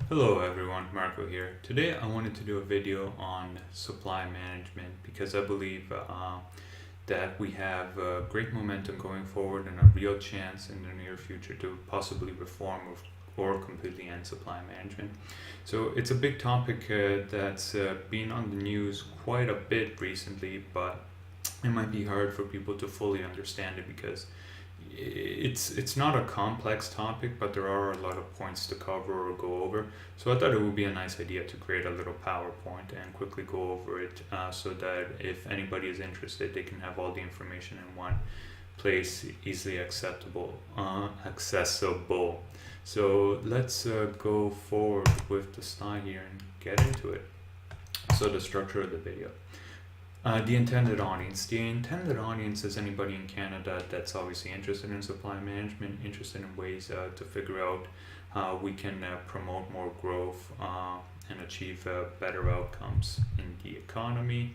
Hello everyone, Marco here. Today I wanted to do a video on supply management because I believe that we have great momentum going forward and a real chance in the near future to possibly reform or completely end supply management. So it's a big topic that's been on the news quite a bit recently, but it might be hard for people to fully understand it because it's not a complex topic, but there are a lot of points to cover or go over. So I thought it would be a nice idea to create a little PowerPoint and quickly go over it, so that if anybody is interested, they can have all the information in one place, easily accessible. So let's go forward with the slide here and get into it. So the structure of the video. The intended audience. The intended audience is anybody in Canada that's obviously interested in supply management, interested in ways to figure out how we can promote more growth and achieve better outcomes in the economy.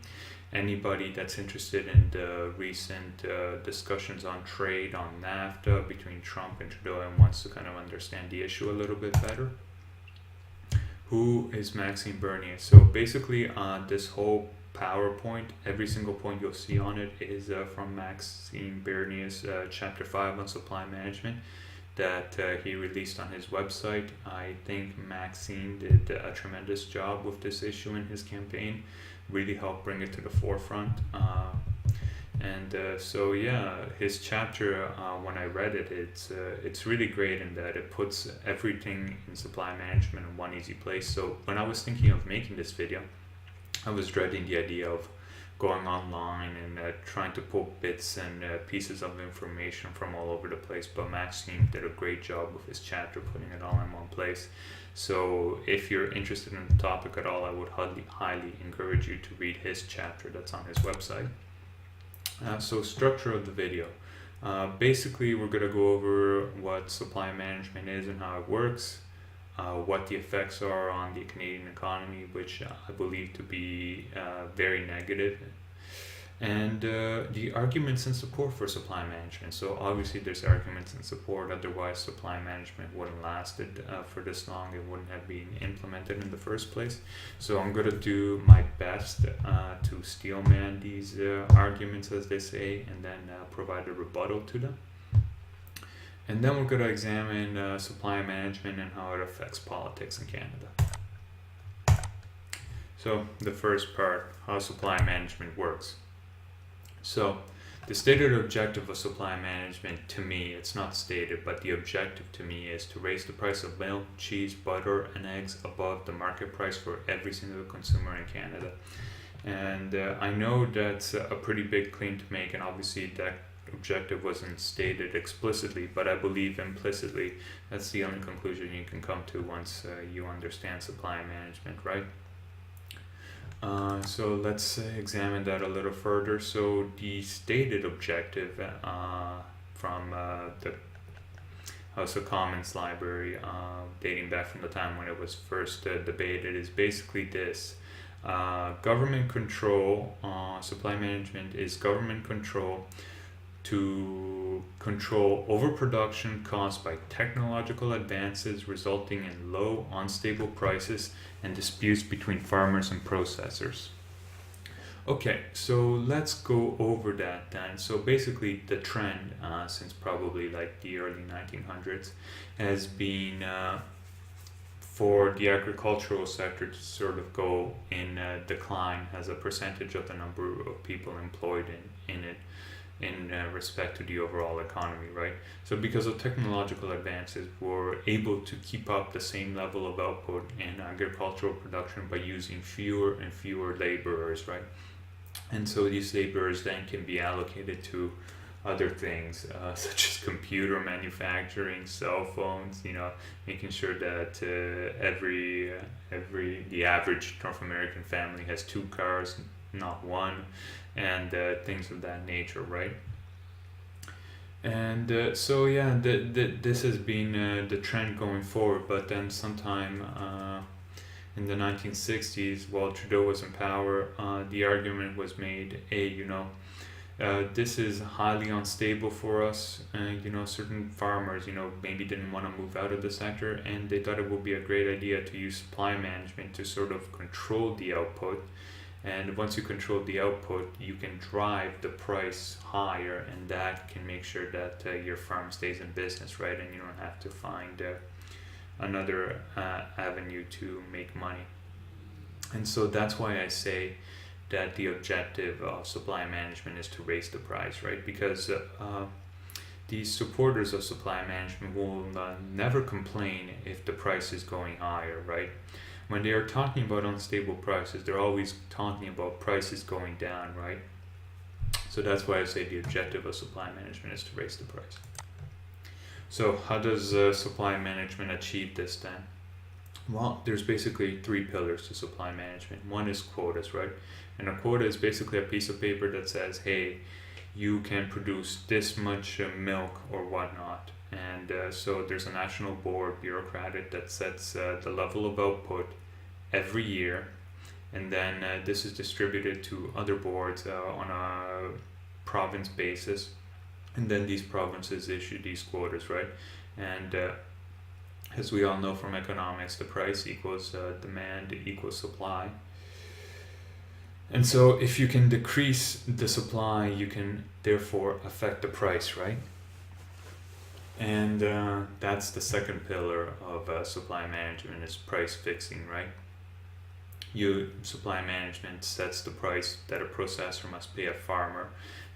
Anybody that's interested in the recent discussions on trade on NAFTA between Trump and Trudeau and wants to kind of understand the issue a little bit better. Who is Maxime Bernier? So basically, this whole PowerPoint, every single point you'll see on it is from Maxime Bernier's chapter 5 on supply management that he released on his website. I think Maxime did a tremendous job with this issue in his campaign, really helped bring it to the forefront. So yeah, his chapter, when I read it, it's really great in that it puts everything in supply management in one easy place. So when I was thinking of making this video, I was dreading the idea of going online and trying to pull bits and pieces of information from all over the place, but Maxime did a great job with his chapter putting it all in one place. So if you're interested in the topic at all, I would highly encourage you to read his chapter that's on his website. So structure of the video. Basically, we're going to go over what supply management is and how it works, what the effects are on the Canadian economy, which I believe to be very negative, and the arguments in support for supply management. So obviously there's arguments in support, otherwise supply management wouldn't lasted for this long, it wouldn't have been implemented in the first place. So I'm going to do my best to steelman these arguments, as they say, and then provide a rebuttal to them. And then we're going to examine supply management and how it affects politics in Canada. So the first part, how supply management works. So the stated objective of supply management, to me, it's not stated, but the objective to me is to raise the price of milk, cheese, butter, and eggs above the market price for every single consumer in Canada. And I know that's a pretty big claim to make, and obviously that objective wasn't stated explicitly, but I believe implicitly that's the only conclusion you can come to once you understand supply management, right? So let's examine that a little further. So the stated objective from the House of Commons library, dating back from the time when it was first debated, is basically this. Government control, supply management is government control to control overproduction caused by technological advances resulting in low, unstable prices and disputes between farmers and processors. Okay, so let's go over that then. So basically the trend since probably like the early 1900s has been for the agricultural sector to sort of go in decline as a percentage of the number of people employed in it, in respect to the overall economy, right? So because of technological advances, we're able to keep up the same level of output in agricultural production by using fewer and fewer laborers, right? And so these laborers then can be allocated to other things, such as computer manufacturing, cell phones, making sure that the average North American family has 2 cars, not one, and things of that nature, right? And so yeah, this has been the trend going forward. But then sometime in the 1960s, while Trudeau was in power, the argument was made, hey, this is highly unstable for us. Certain farmers, maybe didn't want to move out of the sector, and they thought it would be a great idea to use supply management to sort of control the output. And once you control the output, you can drive the price higher, and that can make sure that your farm stays in business, right? And you don't have to find another avenue to make money. And so that's why I say that the objective of supply management is to raise the price, right? Because the supporters of supply management will never complain if the price is going higher, right? When they are talking about unstable prices, they're always talking about prices going down, right? So that's why I say the objective of supply management is to raise the price. So how does supply management achieve this then? Well, there's basically three pillars to supply management. One is quotas, right? And a quota is basically a piece of paper that says, hey, you can produce this much milk or whatnot. And so there's a national board, bureaucratic, that sets the level of output every year. And then this is distributed to other boards on a province basis. And then these provinces issue these quotas, right? And as we all know from economics, the price equals demand equals supply. And so if you can decrease the supply, you can therefore affect the price, right? And that's the second pillar of supply management, is price fixing, right? Supply management sets the price that a processor must pay a farmer,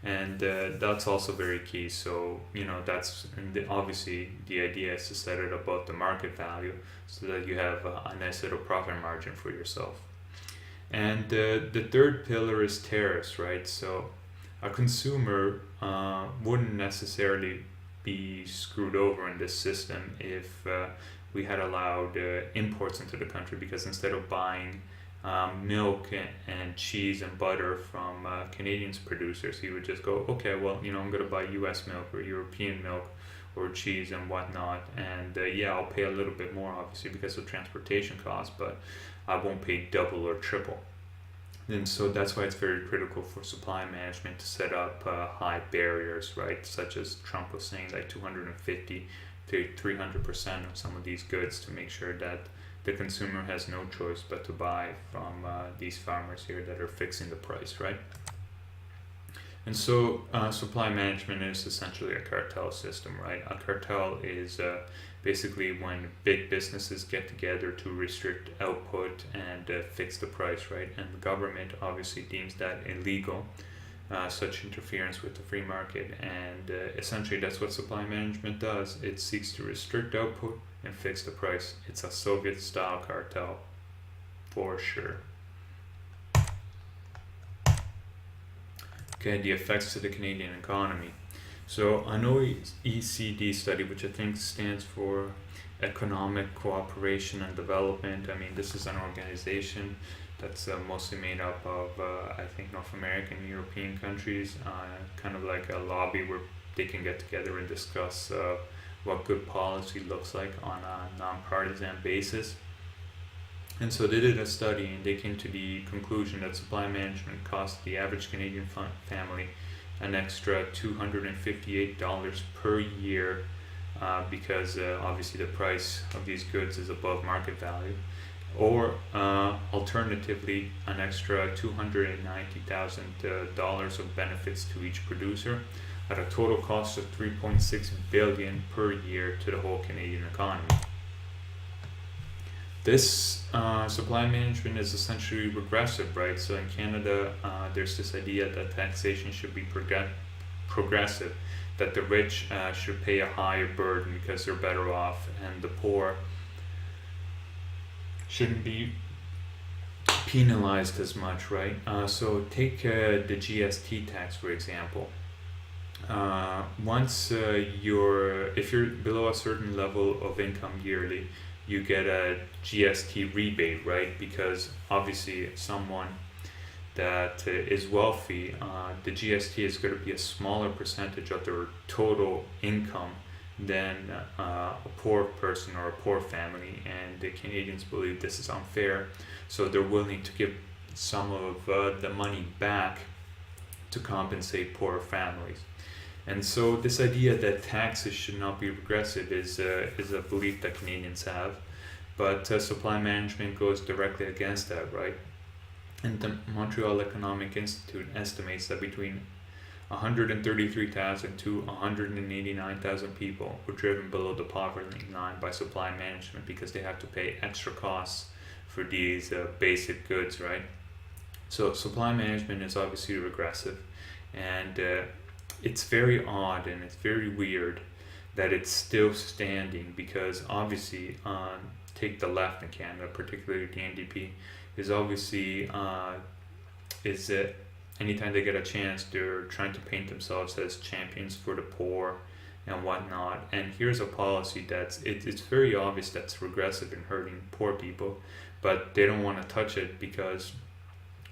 and that's also very key. So that's obviously the idea is to set it above the market value so that you have a nice little profit margin for yourself. And the third pillar is tariffs, right? So a consumer wouldn't necessarily be screwed over in this system if we had allowed imports into the country, because instead of buying milk and cheese and butter from Canadians producers, he would just go, okay, well, I'm going to buy US milk or European milk or cheese and whatnot, and I'll pay a little bit more obviously because of transportation costs, but I won't pay double or triple. And so that's why it's very critical for supply management to set up high barriers, right? Such as Trump was saying, like 250 to 300% of some of these goods, to make sure that the consumer has no choice but to buy from these farmers here that are fixing the price, right? And so supply management is essentially a cartel system, right? A cartel is basically when big businesses get together to restrict output and fix the price, right? And the government obviously deems that illegal, such interference with the free market. And essentially that's what supply management does. It seeks to restrict output and fix the price. It's a Soviet-style cartel, for sure. Okay, the effects to the Canadian economy. So an OECD study, which I think stands for Economic Cooperation and Development. I mean, this is an organization that's mostly made up of, I think, North American and European countries, kind of like a lobby where they can get together and discuss what good policy looks like on a nonpartisan basis. And so they did a study, and they came to the conclusion that supply management costs the average Canadian family an extra $258 per year because obviously the price of these goods is above market value, or alternatively an extra $290,000 of benefits to each producer, at a total cost of $3.6 billion per year to the whole Canadian economy. This supply management is essentially regressive, right? So in Canada, there's this idea that taxation should be progressive, that the rich should pay a higher burden because they're better off, and the poor shouldn't be penalized as much, right? So take the GST tax, for example. If you're below a certain level of income yearly, you get a GST rebate, right? Because obviously someone that is wealthy, the GST is going to be a smaller percentage of their total income than a poor person or a poor family, and the Canadians believe this is unfair, so they're willing to give some of the money back to compensate poorer families. And so this idea that taxes should not be regressive is a belief that Canadians have, but supply management goes directly against that, right? And the Montreal Economic Institute estimates that between 133,000 to 189,000 people were driven below the poverty line by supply management because they have to pay extra costs for these basic goods, right? So supply management is obviously regressive, and it's very odd and it's very weird that it's still standing, because obviously take the left in Canada, particularly the NDP, is obviously is anytime they get a chance, they're trying to paint themselves as champions for the poor and whatnot. And here's a policy it's very obvious that's regressive and hurting poor people, but they don't want to touch it because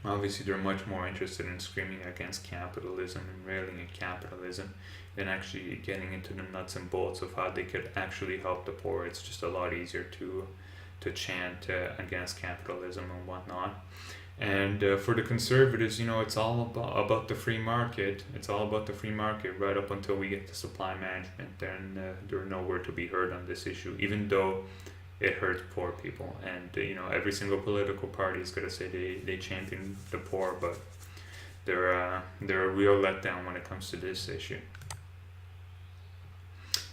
obviously they're much more interested in screaming against capitalism and railing at capitalism than actually getting into the nuts and bolts of how they could actually help the poor. It's just a lot easier to chant against capitalism and whatnot. And for the Conservatives, it's all about the free market. It's all about the free market right up until we get to supply management. Then they're nowhere to be heard on this issue, even though it hurts poor people. And every single political party is going to say they champion the poor, but they're a real letdown when it comes to this issue.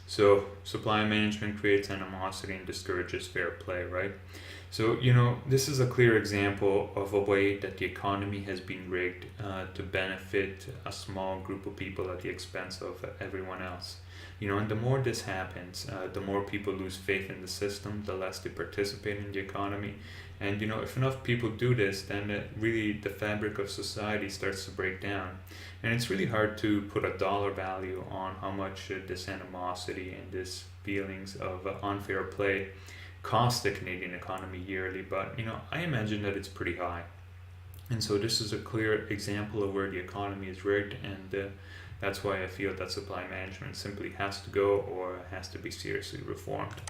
So supply management creates animosity and discourages fair play, right? So, this is a clear example of a way that the economy has been rigged to benefit a small group of people at the expense of everyone else. And the more this happens, the more people lose faith in the system, the less they participate in the economy. And, if enough people do this, then really the fabric of society starts to break down. And it's really hard to put a dollar value on how much this animosity and this feelings of unfair play cost the Canadian economy yearly, but I imagine that it's pretty high. And so this is a clear example of where the economy is rigged, and that's why I feel that supply management simply has to go or has to be seriously reformed.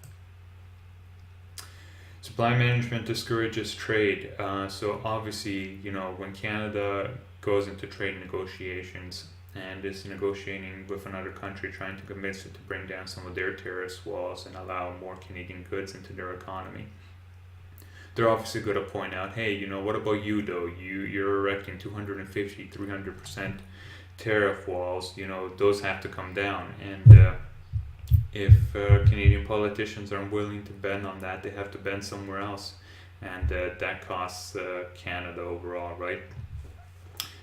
Supply management discourages trade. So obviously, when Canada goes into trade negotiations and is negotiating with another country, trying to convince it to bring down some of their terrorist walls and allow more Canadian goods into their economy, they're obviously going to point out, hey, what about you though? You're erecting 250, 300% tariff walls. Those have to come down. And if Canadian politicians aren't willing to bend on that, they have to bend somewhere else, and that costs Canada overall, right?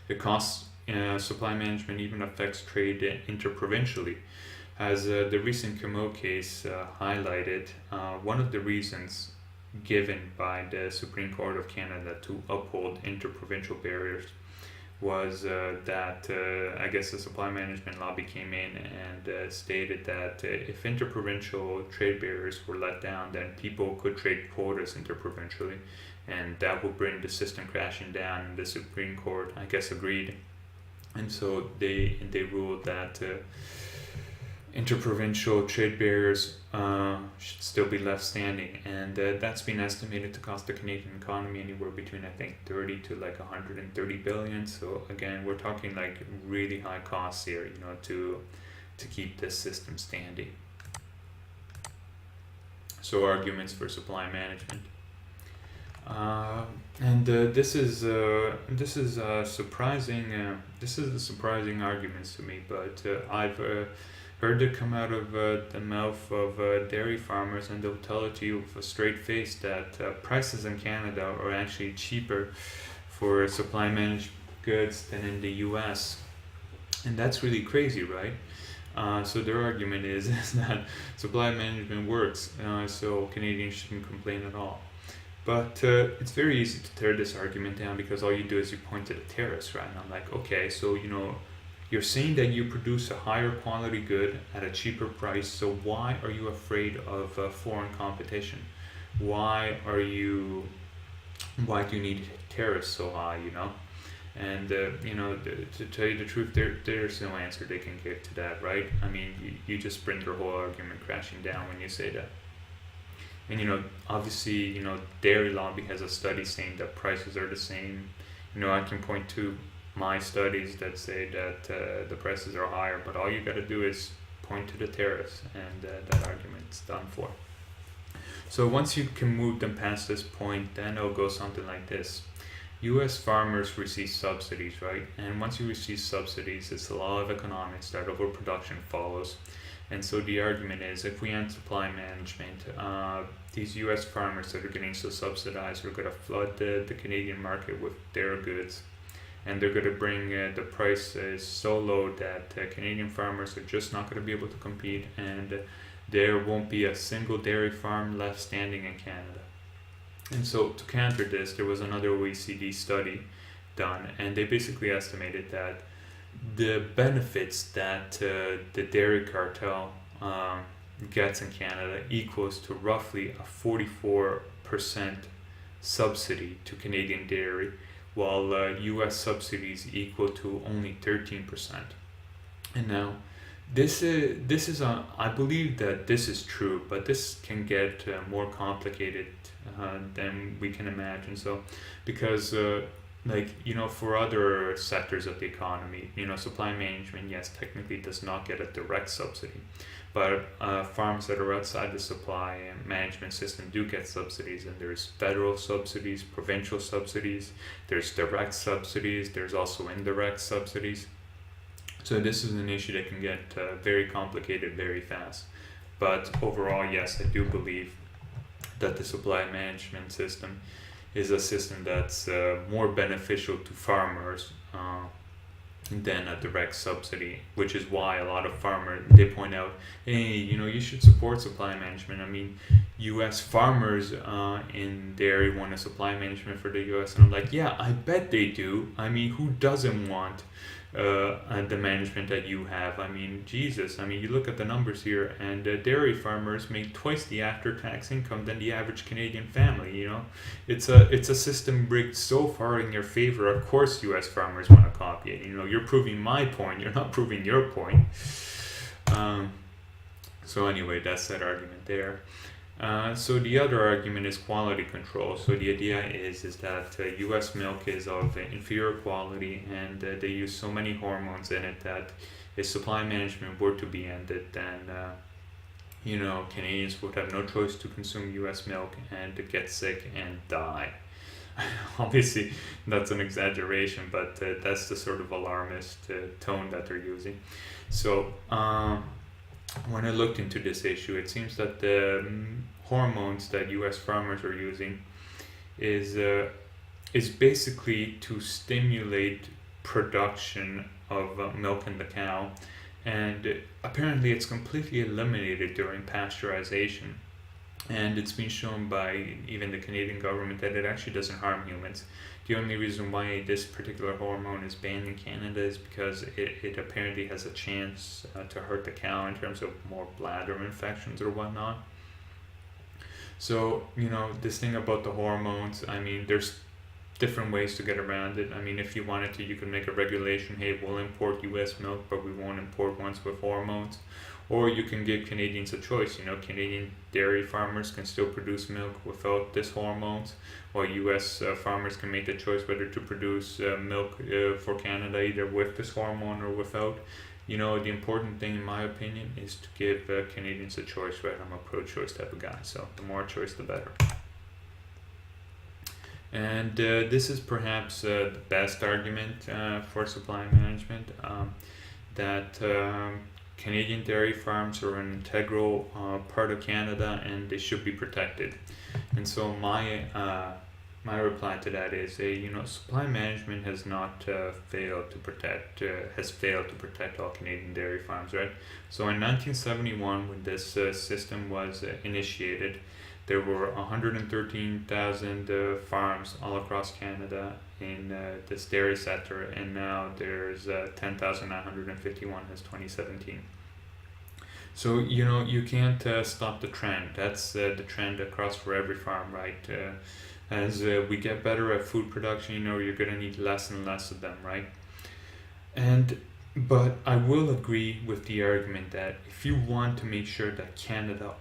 It costs. Supply management even affects trade interprovincially. As the recent Comeau case highlighted, one of the reasons given by the Supreme Court of Canada to uphold interprovincial barriers was that I guess the supply management lobby came in and stated that if interprovincial trade barriers were let down, then people could trade quotas interprovincially, and that would bring the system crashing down. And the Supreme Court, I guess, agreed. And so they ruled that interprovincial trade barriers should still be left standing, and that's been estimated to cost the Canadian economy anywhere between, I think, 30 to like 130 billion. So again, we're talking like really high costs here, to keep this system standing. So arguments for supply management. And this is a surprising arguments to me, but I've heard it come out of the mouth of dairy farmers, and they'll tell it to you with a straight face that prices in Canada are actually cheaper for supply managed goods than in the US, and that's really crazy, right? So their argument is that supply management works, so Canadians shouldn't complain at all. But it's very easy to tear this argument down, because all you do is you point to the tariffs, right? And I'm like, okay, so you're saying that you produce a higher quality good at a cheaper price, so why are you afraid of foreign competition? Why do you need tariffs so high, And to tell you the truth, there's no answer they can give to that, right? I mean, you just bring your whole argument crashing down when you say that. And obviously, dairy lobby has a study saying that prices are the same. I can point to my studies that say that the prices are higher, but all you got to do is point to the tariffs, and that argument's done for. So once you can move them past this point, then it'll go something like this. US farmers receive subsidies, right? And once you receive subsidies, it's the law of economics that overproduction follows. And so the argument is, if we end supply management, these US farmers that are getting so subsidized are going to flood the Canadian market with their goods. And they're going to bring the prices so low that Canadian farmers are just not going to be able to compete, and there won't be a single dairy farm left standing in Canada. And so to counter this, there was another OECD study done, and they basically estimated that the benefits that the dairy cartel gets in Canada equals to roughly a 44% subsidy to Canadian dairy, while US subsidies equal to only 13%. And now, this is I believe that this is true, but this can get more complicated than we can imagine. So, because for other sectors of the economy, supply management, yes, technically does not get a direct subsidy, but farms that are outside the supply management system do get subsidies, and there's federal subsidies, provincial subsidies, there's direct subsidies, there's also indirect subsidies. So this is an issue that can get very complicated very fast. But overall, yes, I do believe that the supply management system is a system that's more beneficial to farmers than a direct subsidy, which is why a lot of farmers, they point out, hey, you should support supply management. I mean, US farmers in dairy want a supply management for the US, and I'm like, yeah, I bet they do. I mean, who doesn't want the management that you have? I mean, Jesus, you look at the numbers here, and dairy farmers make twice the after-tax income than the average Canadian family. It's a system rigged so far in your favor. Of course US farmers want to copy it. You're proving my point, you're not proving your point. So anyway, that's that argument there. So the other argument is quality control. So the idea is that US milk is of inferior quality, and they use so many hormones in it that if supply management were to be ended, then Canadians would have no choice to consume US milk and get sick and die. Obviously, that's an exaggeration, but that's the sort of alarmist tone that they're using. So when I looked into this issue, it seems that the hormones that US farmers are using is basically to stimulate production of milk in the cow, and apparently it's completely eliminated during pasteurization. And it's been shown by even the Canadian government that it actually doesn't harm humans. The only reason why this particular hormone is banned in Canada is because it apparently has a chance to hurt the cow in terms of more bladder infections or whatnot. So, this thing about the hormones, there's different ways to get around it. If you wanted to, you could make a regulation, hey, we'll import US milk, but we won't import ones with hormones. Or you can give Canadians a choice. Canadian dairy farmers can still produce milk without this hormones, while US farmers can make the choice whether to produce milk for Canada either with this hormone or without. The important thing, in my opinion, is to give Canadians a choice, right? I'm a pro-choice type of guy, so the more choice, the better. And this is perhaps the best argument for supply management, that Canadian dairy farms are an integral part of Canada, and they should be protected. And so my reply to that is, supply management has not failed to protect all Canadian dairy farms, right? So in 1971, when this system was initiated, there were 113,000 farms all across Canada in this dairy sector, and now there's 10,951 as 2017. So, you can't stop the trend. That's the trend across for every farm, right? As we get better at food production, you're going to need less and less of them, right? But I will agree with the argument that if you want to make sure that Canada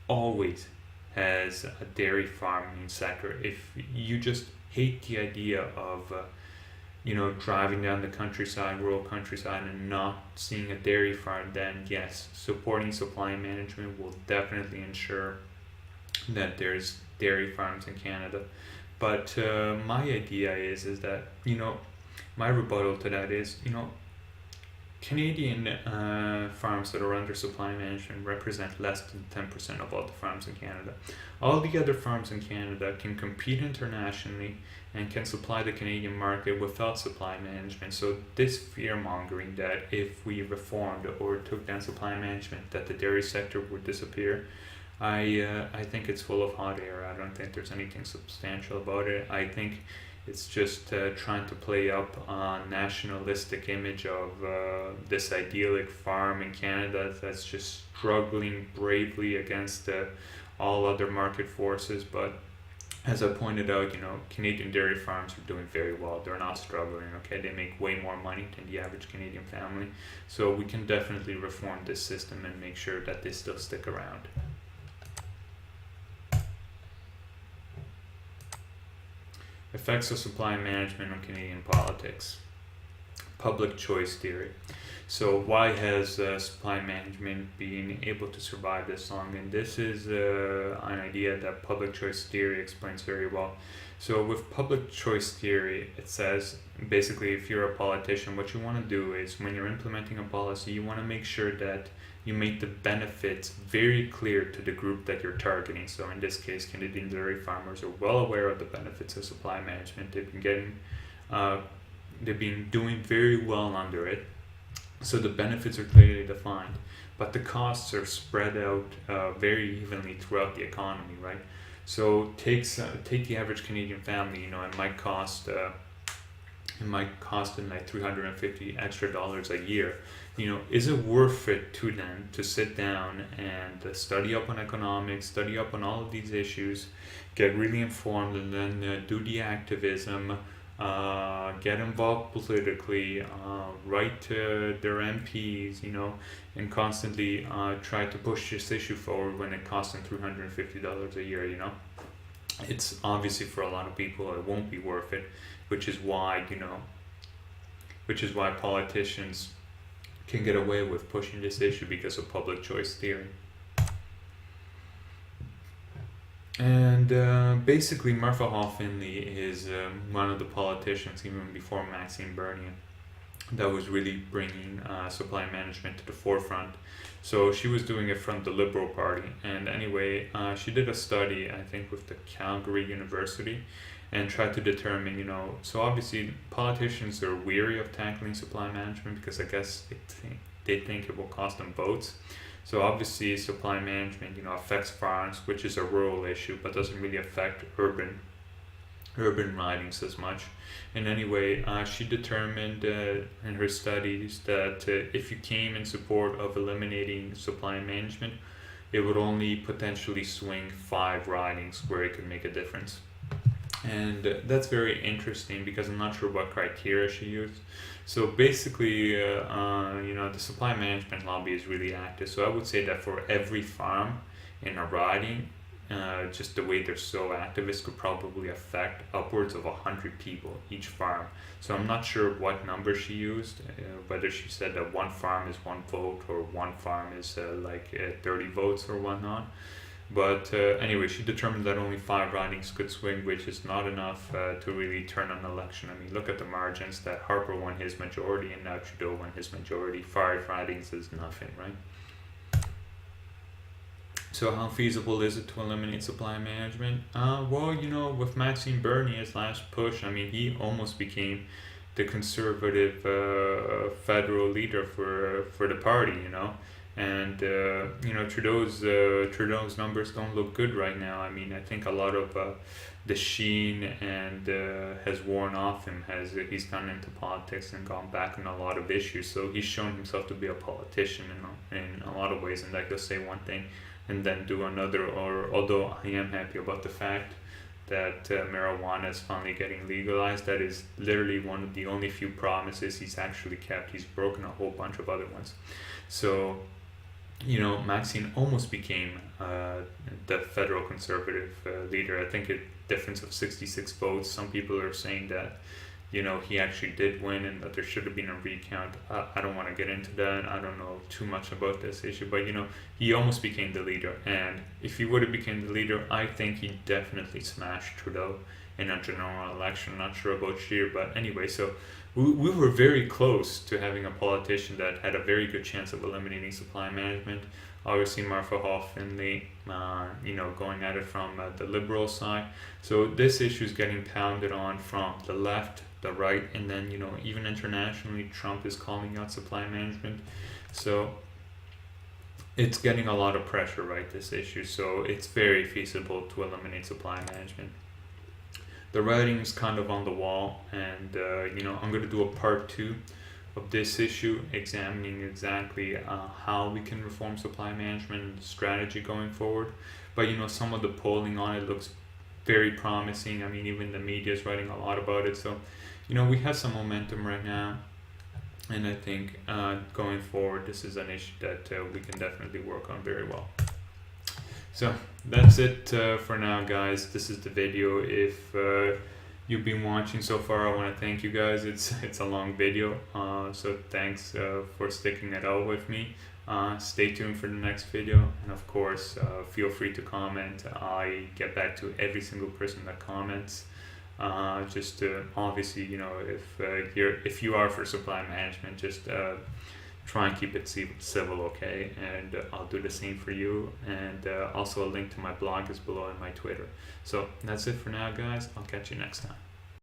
always has a dairy farming sector, if you just hate the idea of driving down the countryside, rural countryside, and not seeing a dairy farm, then yes, supporting supply management will definitely ensure that there's dairy farms in Canada. But my idea is that my rebuttal to that is Canadian farms that are under supply management represent less than 10% of all the farms in Canada. All the other farms in Canada can compete internationally and can supply the Canadian market without supply management. So this fear mongering that if we reformed or took down supply management that the dairy sector would disappear, I think it's full of hot air. I don't think there's anything substantial about it. I think it's just trying to play up a nationalistic image of this idyllic farm in Canada that's just struggling bravely against all other market forces. But as I pointed out, Canadian dairy farms are doing very well. They're not struggling, okay? They make way more money than the average Canadian family. So we can definitely reform this system and make sure that they still stick around. Effects of supply management on Canadian politics. Public choice theory. So why has supply management been able to survive this long? And this is an idea that public choice theory explains very well. So with public choice theory, it says basically if you're a politician, what you want to do is when you're implementing a policy, you want to make sure that you make the benefits very clear to the group that you're targeting. So in this case, Canadian dairy farmers are well aware of the benefits of supply management. They've been doing very well under it. So the benefits are clearly defined, but the costs are spread out very evenly throughout the economy, right? So take the average Canadian family. It might cost them like $350 extra a year. Is it worth it to them to sit down and study up on economics, study up on all of these issues, get really informed, and then do the activism, get involved politically, write to their MPs, and constantly try to push this issue forward when it costs them $350 a year, It's obviously for a lot of people it won't be worth it, which is why politicians can get away with pushing this issue because of public choice theory. And basically Martha Hall Findlay is one of the politicians, even before Maxine Bernier, that was really bringing supply management to the forefront. So she was doing it from the Liberal Party. And anyway, she did a study, I think, with the Calgary University, and tried to determine, so obviously politicians are weary of tackling supply management because I guess they think it will cost them votes. So obviously supply management, affects farms, which is a rural issue, but doesn't really affect urban ridings as much. And anyway, she determined in her studies that if you came in support of eliminating supply management, it would only potentially swing 5 ridings where it could make a difference. And that's very interesting because I'm not sure what criteria she used. So basically, the supply management lobby is really active. So I would say that for every farm in a riding, just the way they're so active, this could probably affect upwards of 100 people each farm. So I'm not sure what number she used, whether she said that one farm is 1 vote or one farm is 30 votes or whatnot. But anyway, she determined that only 5 ridings could swing, which is not enough to really turn an election. I mean, look at the margins that Harper won his majority and now Trudeau won his majority. 5 ridings is nothing, right? So how feasible is it to eliminate supply management? With Maxime Bernier's last push, he almost became the conservative federal leader for the party, And Trudeau's numbers don't look good right now. I think a lot of the sheen and has worn off him. He's gone into politics and gone back on a lot of issues. So he's shown himself to be a politician in a lot of ways, and he'll say one thing and then do another. Or although I am happy about the fact that marijuana is finally getting legalized, that is literally one of the only few promises he's actually kept. He's broken a whole bunch of other ones. So Maxine almost became the federal conservative leader. I think a difference of 66 votes. Some people are saying that, you know, he actually did win and that there should have been a recount. I don't want to get into that. I don't know too much about this issue, but you know, he almost became the leader. And if he would have become the leader, I think he definitely smashed Trudeau in a general election. Not sure about Scheer, but anyway, so we were very close to having a politician that had a very good chance of eliminating supply management. Obviously, Martha Hall Finley, you know, going at it from the Liberal side. So this issue is getting pounded on from the left, the right, and then, you know, even internationally, Trump is calling out supply management. So it's getting a lot of pressure, right, this issue. So it's very feasible to eliminate supply management. The writing's kind of on the wall, and you know, I'm going to do a part 2 of this issue, examining exactly how we can reform supply management strategy going forward. But you know, some of the polling on it looks very promising. I mean, even the media is writing a lot about it. So, you know, we have some momentum right now, and I think going forward, this is an issue that we can definitely work on very well. So that's it for now, guys. This is the video. If you've been watching so far, I want to thank you guys. It's a long video, so thanks for sticking it out with me. Stay tuned for the next video, and of course, feel free to comment. I get back to every single person that comments. Just obviously, you know, if you are for supply management, just try and keep it civil, okay? And I'll do the same for you. And also a link to my blog is below and my Twitter. So that's it for now, guys. I'll catch you next time.